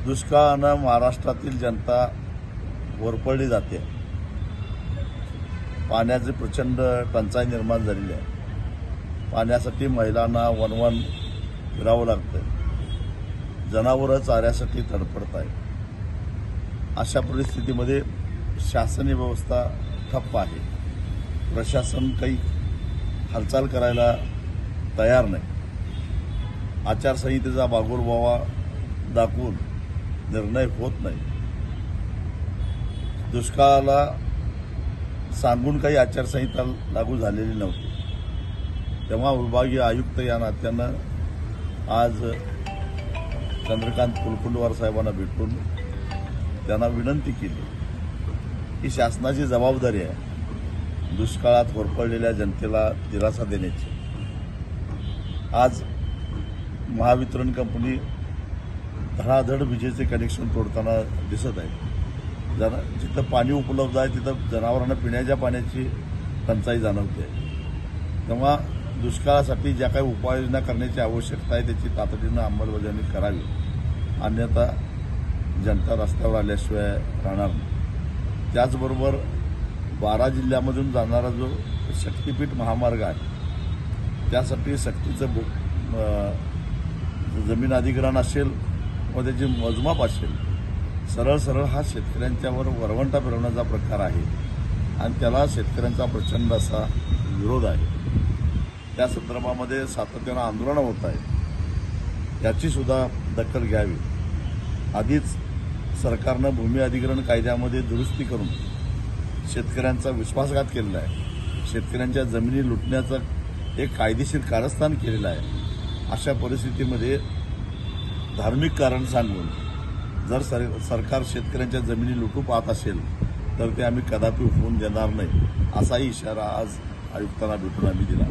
दुष्काळानं महाराष्ट्रातील जनता होरपळली जाते। पाण्याची प्रचंड टंचाई निर्माण झालेली आहे। पाण्यासाठी महिलांना वनवन फिरावं लागतं, जनावरं चाऱ्यासाठी तडफडत आहेत। अशा परिस्थितीमध्ये शासनीय व्यवस्था ठप्प आहे। प्रशासन काही हालचाल करायला तयार नाही। आचारसंहितेचा बागोलवावा दाखवून निर्णय होत नाही। दुष्काळाला सांगून काही आचारसंहिता लागू झालेली नव्हती, तेव्हा विभागीय आयुक्त या नात्यानं आज चंद्रकांत कुलकुंडवार साहेबांना भेटून त्यांना विनंती केली की शासनाची जबाबदारी आहे दुष्काळात होरपळलेल्या जनतेला दिलासा देण्याची। आज महावितरण कंपनी धडाधड विजेचे कनेक्शन तोडताना दिसत आहे। जिथं पाणी उपलब्ध आहे तिथं जनावरांना पिण्याच्या पाण्याची टंचाई जाणवते। तेव्हा दुष्काळासाठी ज्या काही उपाययोजना करण्याची आवश्यकता आहे त्याची तातडीनं अंमलबजावणी करावी, अन्यथा जनता रस्त्यावर आल्याशिवाय राहणार नाही। त्याचबरोबर 12 जिल्ह्यामधून जाणारा जो शक्तीपीठ महामार्ग आहे त्यासाठी सक्तीचं जमीन अधिग्रहण असेल व त्याची मोजमाप असेल, सरळ हा शेतकऱ्यांच्यावर वरवंटा फिरवण्याचा प्रकार आहे आणि त्याला शेतकऱ्यांचा प्रचंड असा विरोध आहे। त्या संदर्भामध्ये सातत्यानं आंदोलनं होत आहेत, याची सुद्धा दखल घ्यावी। आधीच सरकारनं भूमी अधिग्रहण कायद्यामध्ये दुरुस्ती करून शेतकऱ्यांचा विश्वासघात केलेला आहे। शेतकऱ्यांच्या जमिनी लुटण्याचं एक कायदेशीर कारस्थान केलेलं आहे। अशा परिस्थितीमध्ये धार्मिक कारण सांगून जर सरकार शेतकऱ्यांच्या जमिनी लुटू पाहत असेल तर ते आम्ही कदापि होऊन देणार नाही, असाही इशारा आज आयुक्तांना भेटून आम्ही दिला।